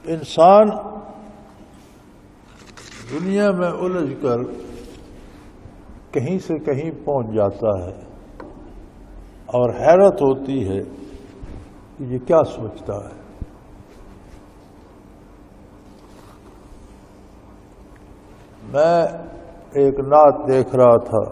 انسان دنیا میں الجھ کر کہیں سے کہیں پہنچ جاتا ہے اور حیرت ہوتی ہے کہ یہ کیا سوچتا ہے۔ میں ایک نعت دیکھ رہا تھا،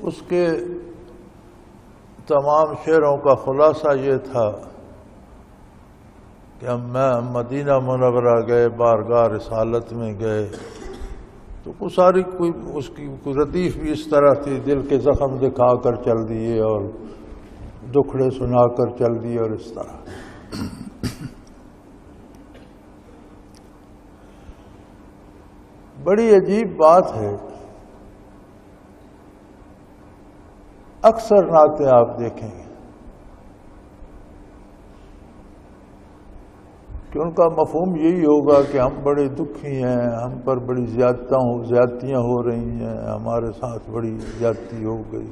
اس کے تمام شعروں کا خلاصہ یہ تھا کہ میں مدینہ منورہ گئے، بارگاہ رسالت میں گئے تو اس کی ردیف بھی اس طرح تھی، دل کے زخم دکھا کر چل دیے اور دکھڑے سنا کر چل دیے اور اس طرح۔ بڑی عجیب بات ہے، اکثر نعتیں آپ دیکھیں گے کہ ان کا مفہوم یہی ہوگا کہ ہم بڑے دکھی ہیں، ہم پر بڑی زیادتیاں ہو رہی ہیں، ہمارے ساتھ بڑی زیادتی ہو گئی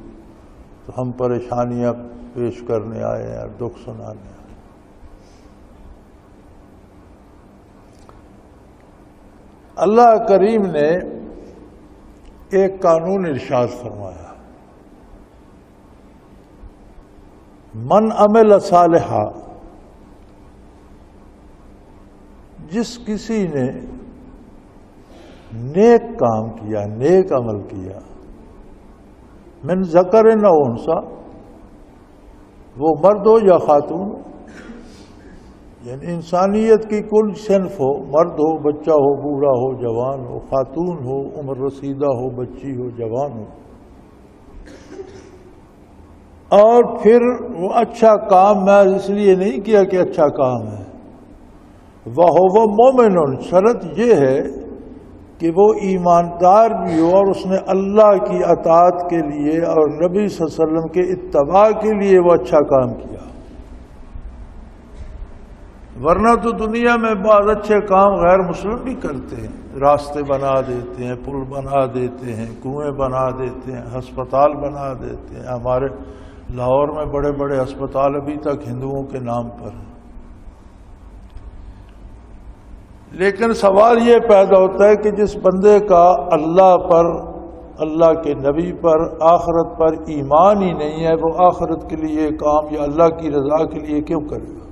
تو ہم پریشانیاں پیش کرنے آئے ہیں اور دکھ سنانے آئے۔ اللہ کریم نے ایک قانون ارشاد فرمایا، من عمل صالحا، جس کسی نے نیک کام کیا، نیک عمل کیا، من ذکر او انثی، وہ مرد ہو یا خاتون ہو، یعنی انسانیت کی کل صنف ہو، مرد ہو، بچہ ہو، بوڑھا ہو، جوان ہو، خاتون ہو، عمر رسیدہ ہو، بچی ہو، جوان ہو، اور پھر وہ اچھا کام میں اس لیے نہیں کیا کہ اچھا کام ہے، وَهُوَ مُؤْمِنٌ، شرط یہ ہے کہ وہ ایماندار بھی ہو اور اس نے اللہ کی اطاعت کے لیے اور نبی صلی اللہ علیہ وسلم کے اتباع کے لیے وہ اچھا کام کیا۔ ورنہ تو دنیا میں بعض اچھے کام غیر مسلم بھی کرتے ہیں، راستے بنا دیتے ہیں، پل بنا دیتے ہیں، کنویں بنا دیتے ہیں، ہسپتال بنا دیتے ہیں۔ ہمارے لاہور میں بڑے بڑے ہسپتال ابھی تک ہندوؤں کے نام پر ہیں۔ لیکن سوال یہ پیدا ہوتا ہے کہ جس بندے کا اللہ پر، اللہ کے نبی پر، آخرت پر ایمان ہی نہیں ہے، وہ آخرت کے لیے کام یا اللہ کی رضا کے لیے کیوں کرے گا؟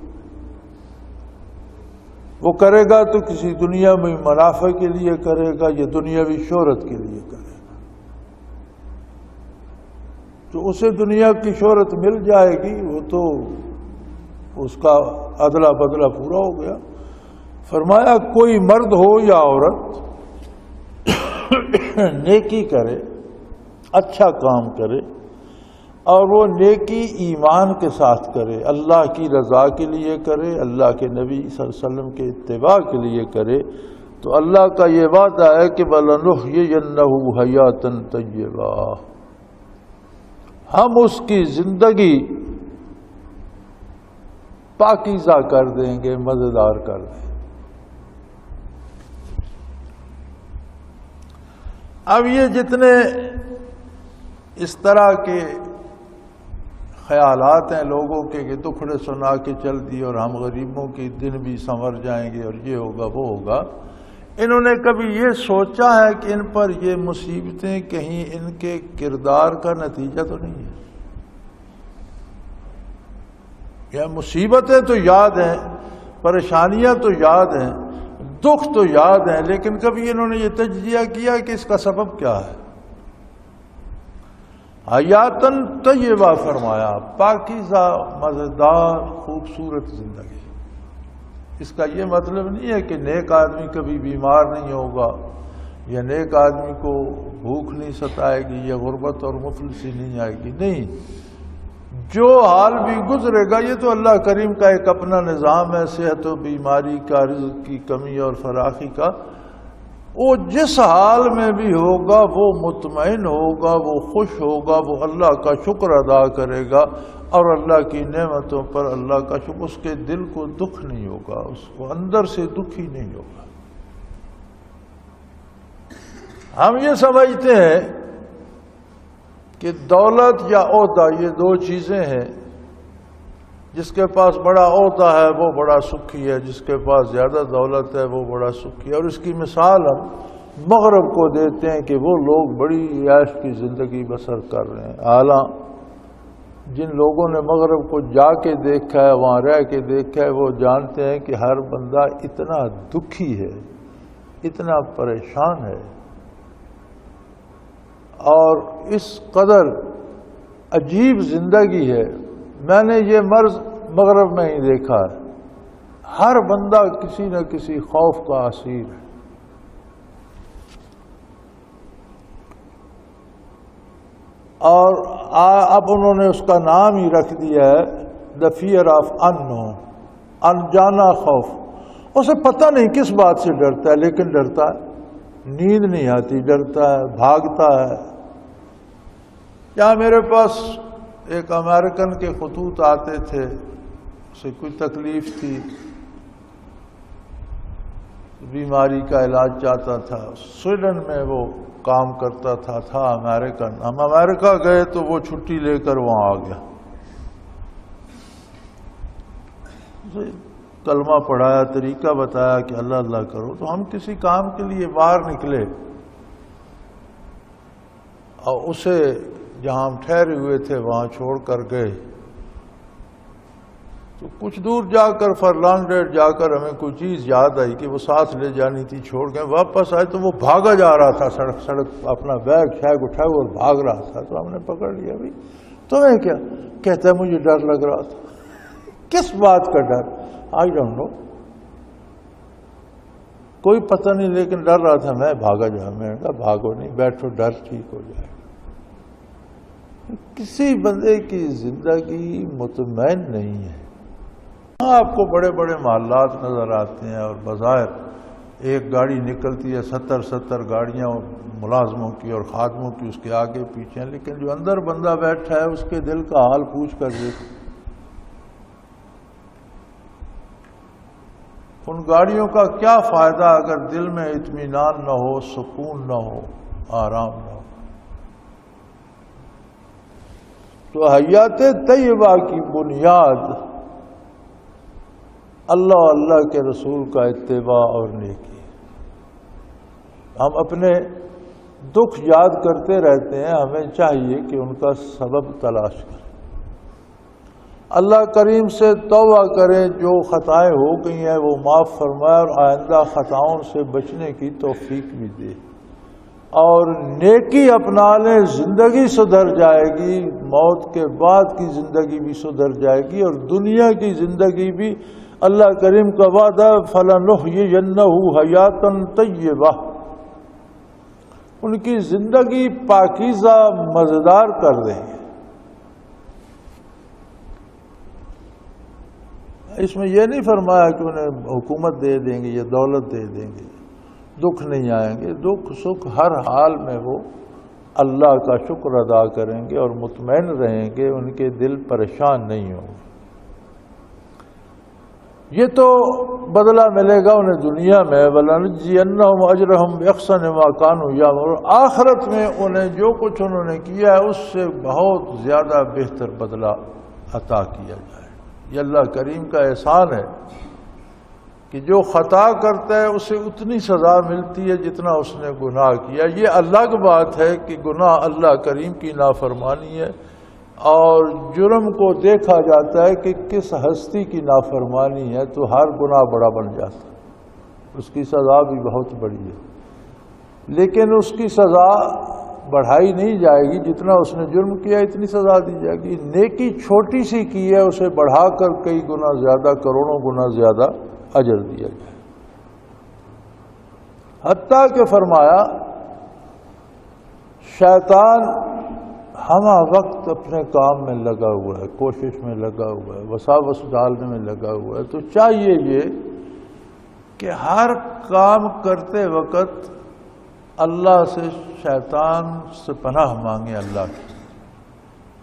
وہ کرے گا تو کسی دنیا میں منافع کے لیے کرے گا یا دنیاوی شہرت کے لیے کرے گا، تو اسے دنیا کی شہرت مل جائے گی، وہ تو اس کا ادلا بدلہ پورا ہو گیا۔ فرمایا کوئی مرد ہو یا عورت نیکی کرے، اچھا کام کرے، اور وہ نیکی ایمان کے ساتھ کرے، اللہ کی رضا کے لیے کرے، اللہ کے نبی صلی اللہ علیہ وسلم کے اتباع کے لیے کرے، تو اللہ کا یہ وعدہ ہے کہ وَلَنُحْيِيَنَّهُ حَيَاةً طَيِّبَةً، ہم اس کی زندگی پاکیزہ کر دیں گے، مزیدار کر دیں گے۔ اب یہ جتنے اس طرح کے خیالات ہیں لوگوں کے کہ دکھڑے سنا کے چل دی اور ہم غریبوں کے دن بھی سنور جائیں گے اور یہ ہوگا وہ ہوگا، انہوں نے کبھی یہ سوچا ہے کہ ان پر یہ مصیبتیں کہیں ان کے کردار کا نتیجہ تو نہیں ہے؟ یا مصیبتیں تو یاد ہیں، پریشانیاں تو یاد ہیں، دکھ تو یاد ہیں، لیکن کبھی انہوں نے یہ تجزیہ کیا کہ اس کا سبب کیا ہے؟ حیاتاً طیبہ فرمایا، پاکیزہ، مزیدار، خوبصورت زندگی۔ اس کا یہ مطلب نہیں ہے کہ نیک آدمی کبھی بیمار نہیں ہوگا یا نیک آدمی کو بھوک نہیں ستائے گی یا غربت اور مفلسی نہیں آئے گی، نہیں، جو حال بھی گزرے گا یہ تو اللہ کریم کا ایک اپنا نظام ہے، صحت و بیماری کا، رزق کی کمی اور فراخی کا۔ وہ جس حال میں بھی ہوگا وہ مطمئن ہوگا، وہ خوش ہوگا، وہ اللہ کا شکر ادا کرے گا اور اللہ کی نعمتوں پر اللہ کا شکر، اس کے دل کو دکھ نہیں ہوگا، اس کو اندر سے دکھ ہی نہیں ہوگا۔ ہم یہ سمجھتے ہیں کہ دولت یا عہدہ یہ دو چیزیں ہیں جس کے پاس بڑا عہدہ ہے وہ بڑا سکھی ہے، جس کے پاس زیادہ دولت ہے وہ بڑا سکھی ہے۔ اور اس کی مثال ہم مغرب کو دیتے ہیں کہ وہ لوگ بڑی عیش کی زندگی بسر کر رہے ہیں، اعلیٰ جن لوگوں نے مغرب کو جا کے دیکھا ہے، وہاں رہ کے دیکھا ہے، وہ جانتے ہیں کہ ہر بندہ اتنا دکھی ہے، اتنا پریشان ہے، اور اس قدر عجیب زندگی ہے۔ میں نے یہ مرض مغرب میں ہی دیکھا ہے، ہر بندہ کسی نہ کسی خوف کا اسیر ہے۔ اور اب انہوں نے اس کا نام ہی رکھ دیا ہے دا فیئر آف اننون، انجانا خوف۔ اسے پتہ نہیں کس بات سے ڈرتا ہے، لیکن ڈرتا ہے، نیند نہیں آتی، ڈرتا ہے، بھاگتا ہے۔ یا میرے پاس ایک امریکن کے خطوط آتے تھے، اسے کوئی تکلیف تھی، بیماری کا علاج چاہتا تھا، سویڈن میں وہ کام کرتا تھا امریکن۔ ہم امریکہ گئے تو وہ چھٹی لے کر وہاں آ گیا، کلمہ پڑھایا، طریقہ بتایا کہ اللہ اللہ کرو۔ تو ہم کسی کام کے لیے باہر نکلے اور اسے جہاں ہم ٹھہرے ہوئے تھے وہاں چھوڑ کر گئے۔ تو کچھ دور جا کر فرلانگ ڈیٹ جا کر ہمیں کوئی چیز یاد آئی کہ وہ ساتھ لے جانی تھی، چھوڑ گئے۔ واپس آئے تو وہ بھاگا جا رہا تھا، سڑک اپنا بیگ شیگ اٹھائے اور بھاگ رہا تھا۔ تو ہم نے پکڑ لیا، بھائی تمہیں کیا؟ کہتا ہے مجھے ڈر لگ رہا تھا۔ کس بات کا ڈر؟ آئی ڈونٹ نو، کوئی پتہ نہیں، لیکن ڈر رہا تھا۔ میں بھاگا جا، میں نے کہا بھاگو نہیں، بیٹھو، ڈر ٹھیک ہو جائے۔ کسی بندے کی زندگی مطمئن نہیں ہے۔ آپ کو بڑے بڑے محلات نظر آتے ہیں اور بظاہر ایک گاڑی نکلتی ہے، 70 گاڑیاں ملازموں کی اور خادموں کی اس کے آگے پیچھے ہیں، لیکن جو اندر بندہ بیٹھا ہے اس کے دل کا حال پوچھ کر دیکھو۔ ان گاڑیوں کا کیا فائدہ اگر دل میں اطمینان نہ ہو، سکون نہ ہو، آرام نہ ہو۔ تو حیات طیبہ کی بنیاد اللہ اللہ کے رسول کا اتباع اور نیکی۔ ہم اپنے دکھ یاد کرتے رہتے ہیں، ہمیں چاہیے کہ ان کا سبب تلاش کریں، اللہ کریم سے توبہ کریں، جو خطائیں ہو گئی ہیں وہ معاف فرمائے اور آئندہ خطاؤں سے بچنے کی توفیق بھی دے، اور نیکی اپنا لیں، زندگی سدھر جائے گی، موت کے بعد کی زندگی بھی سدھر جائے گی، اور دنیا کی زندگی بھی اللہ کریم کا وعدہ فَلَنُحْيِيَنَّهُ حَيَاةً طَيِّبَةً، ان کی زندگی پاکیزہ مزیدار کر دیں گے۔ اس میں یہ نہیں فرمایا کہ انہیں حکومت دے دیں گے یا دولت دے دیں گے، دکھ نہیں آئیں گے، دکھ سکھ ہر حال میں وہ اللہ کا شکر ادا کریں گے اور مطمئن رہیں گے، ان کے دل پریشان نہیں ہوں گے۔ یہ تو بدلہ ملے گا انہیں دنیا میں، وَلَنَجْزِيَنَّهُمْ أَجْرَهُمْ بِأَحْسَنِ مَا كَانُوا يَعْمَلُونَ، آخرت میں انہیں جو کچھ انہوں نے کیا ہے اس سے بہت زیادہ بہتر بدلہ عطا کیا جائے۔ یہ اللہ کریم کا احسان ہے کہ جو خطا کرتا ہے اسے اتنی سزا ملتی ہے جتنا اس نے گناہ کیا۔ یہ الگ بات ہے کہ گناہ اللہ کریم کی نافرمانی ہے، اور جرم کو دیکھا جاتا ہے کہ کس ہستی کی نافرمانی ہے، تو ہر گناہ بڑا بن جاتا ہے، اس کی سزا بھی بہت بڑی ہے، لیکن اس کی سزا بڑھائی نہیں جائے گی، جتنا اس نے جرم کیا اتنی سزا دی جائے گی۔ نیکی چھوٹی سی کی ہے، اسے بڑھا کر کئی گنا زیادہ، کروڑوں گنا زیادہ اجر دیا جائے۔ حتیٰ کہ فرمایا شیطان ہمہ وقت اپنے کام میں لگا ہوا ہے، کوشش میں لگا ہوا ہے، وساوس ڈالنے میں لگا ہوا ہے۔ تو چاہیے یہ کہ ہر کام کرتے وقت اللہ سے، شیطان سے پناہ مانگیں،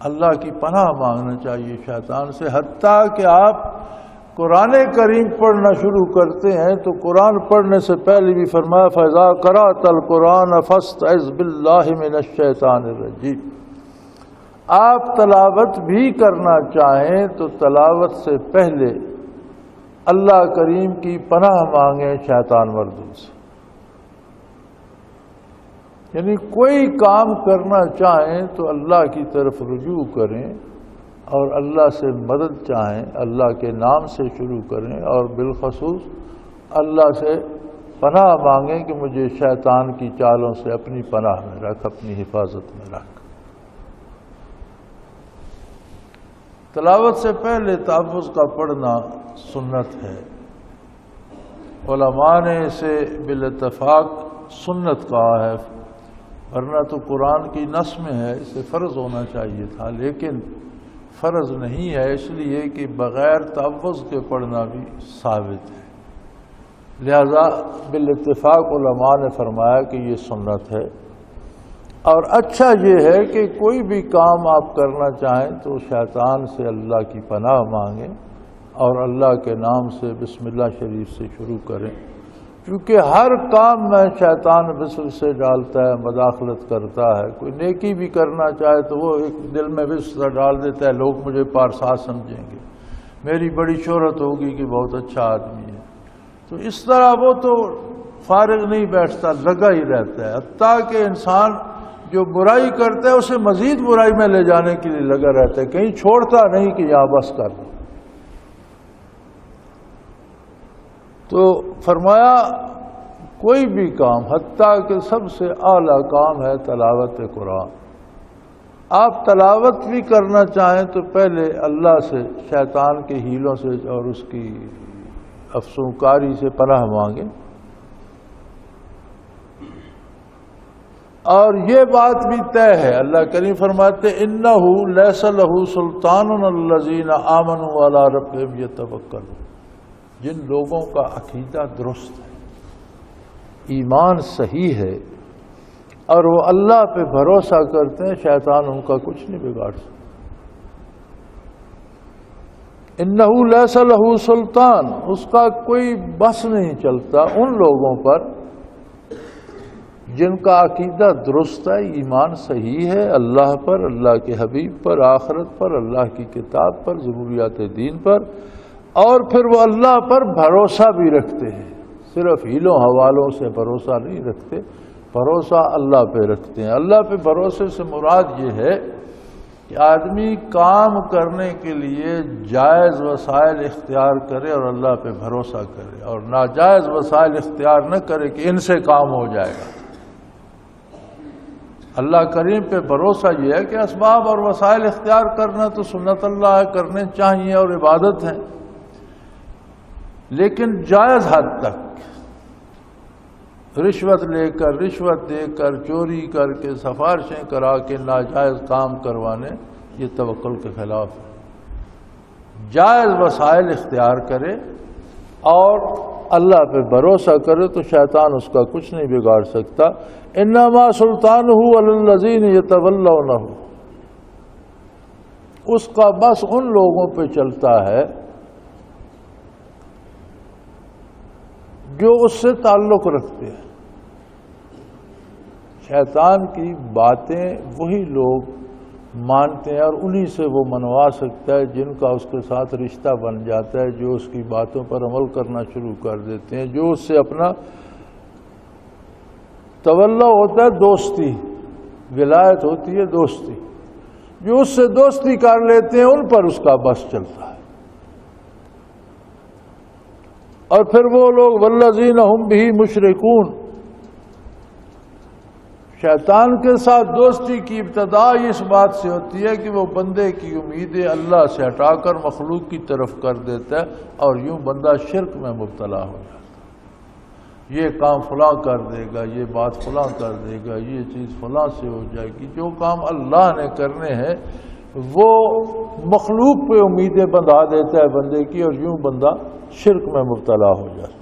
اللہ کی پناہ مانگنا چاہیے شیطان سے۔ حتیٰ کہ آپ قرآن کریم پڑھنا شروع کرتے ہیں تو قرآن پڑھنے سے پہلے بھی فرمایا فَإِذَا قَرَأْتَ الْقُرْآنَ فَاسْتَعِذْ بِاللَّهِ مِنَ الشَّيْطَانِ الرَّجِيمِ، آپ تلاوت بھی کرنا چاہیں تو تلاوت سے پہلے اللہ کریم کی پناہ مانگیں شیطان مردود سے. یعنی کوئی کام کرنا چاہیں تو اللہ کی طرف رجوع کریں اور اللہ سے مدد چاہیں، اللہ کے نام سے شروع کریں اور بالخصوص اللہ سے پناہ مانگیں کہ مجھے شیطان کی چالوں سے اپنی پناہ میں رکھ، اپنی حفاظت میں رکھ. تلاوت سے پہلے تحفظ کا پڑھنا سنت ہے. علماء نے اسے بالاتفاق سنت کہا ہے، ورنہ تو قرآن کی نص میں ہے، اسے فرض ہونا چاہیے تھا، لیکن فرض نہیں ہے اس لیے کہ بغیر تحفظ کے پڑھنا بھی ثابت ہے. لہذا بالاتفاق علماء نے فرمایا کہ یہ سنت ہے. اور اچھا یہ ہے کہ کوئی بھی کام آپ کرنا چاہیں تو شیطان سے اللہ کی پناہ مانگیں اور اللہ کے نام سے بسم اللہ شریف سے شروع کریں، کیونکہ ہر کام میں شیطان وسوسے ڈالتا ہے، مداخلت کرتا ہے. کوئی نیکی بھی کرنا چاہے تو وہ ایک دل میں وسوسہ ڈال دیتا ہے، لوگ مجھے پارسا سمجھیں گے، میری بڑی شہرت ہوگی کہ بہت اچھا آدمی ہے. تو اس طرح وہ تو فارغ نہیں بیٹھتا، لگا ہی رہتا ہے، حتیٰ کہ انسان جو برائی کرتا ہے اسے مزید برائی میں لے جانے کے لیے لگا رہتا ہے، کہیں چھوڑتا نہیں کہ یہاں بس کر دو. تو فرمایا کوئی بھی کام، حتیٰ کہ سب سے اعلیٰ کام ہے تلاوت قرآن. آپ تلاوت بھی کرنا چاہیں تو پہلے اللہ سے شیطان کے ہیلوں سے اور اس کی افسونکاری سے پناہ مانگیں. اور یہ بات بھی طے ہے، اللہ کریم فرماتے انہو لیس لہو سلطان الذین آمنوا علی ربہم یتوکلون. جن لوگوں کا عقیدہ درست ہے، ایمان صحیح ہے اور وہ اللہ پہ بھروسہ کرتے ہیں، شیطان ان کا کچھ نہیں بگاڑ سکتا. انہو لیس لہو سلطان، اس کا کوئی بس نہیں چلتا ان لوگوں پر جن کا عقیدہ درست ہے، ایمان صحیح ہے اللہ پر، اللہ کے حبیب پر، آخرت پر، اللہ کی کتاب پر، ضروریات دین پر، اور پھر وہ اللہ پر بھروسہ بھی رکھتے ہیں. صرف ہیلوں حوالوں سے بھروسہ نہیں رکھتے، بھروسہ اللہ پہ رکھتے ہیں. اللہ پہ بھروسے سے مراد یہ ہے کہ آدمی کام کرنے کے لیے جائز وسائل اختیار کرے اور اللہ پہ بھروسہ کرے، اور ناجائز وسائل اختیار نہ کرے کہ ان سے کام ہو جائے گا. اللہ کریم پہ بھروسہ یہ ہے کہ اسباب اور وسائل اختیار کرنا تو سنت اللہ ہے، کرنے چاہیے اور عبادت ہے، لیکن جائز حد تک. رشوت لے کر، رشوت دے کر، چوری کر کے، سفارشیں کرا کے ناجائز کام کروانے، یہ توکل کے خلاف ہے. جائز وسائل اختیار کرے اور اللہ پہ بھروسہ کرے تو شیطان اس کا کچھ نہیں بگاڑ سکتا. انما سلطانہ علی الذین یتولونہ، اس کا بس ان لوگوں پہ چلتا ہے جو اس سے تعلق رکھتے ہیں. شیطان کی باتیں وہی لوگ مانتے ہیں اور انہی سے وہ منوا سکتا ہے جن کا اس کے ساتھ رشتہ بن جاتا ہے، جو اس کی باتوں پر عمل کرنا شروع کر دیتے ہیں، جو اس سے اپنا تولا ہوتا ہے، دوستی، ولایت ہوتی ہے دوستی، جو اس سے دوستی کر لیتے ہیں ان پر اس کا بس چلتا ہے. اور پھر وہ لوگ والذین ہم بہ مشرکون، شیطان کے ساتھ دوستی کی ابتدا اس بات سے ہوتی ہے کہ وہ بندے کی امیدیں اللہ سے ہٹا کر مخلوق کی طرف کر دیتا ہے اور یوں بندہ شرک میں مبتلا ہو جاتا ہے. یہ کام فلاں کر دے گا، یہ بات فلاں کر دے گا، یہ چیز فلاں سے ہو جائے گی. جو کام اللہ نے کرنے ہیں وہ مخلوق پہ امیدیں بندھا دیتا ہے بندے کی، اور یوں بندہ شرک میں مبتلا ہو جاتا ہے.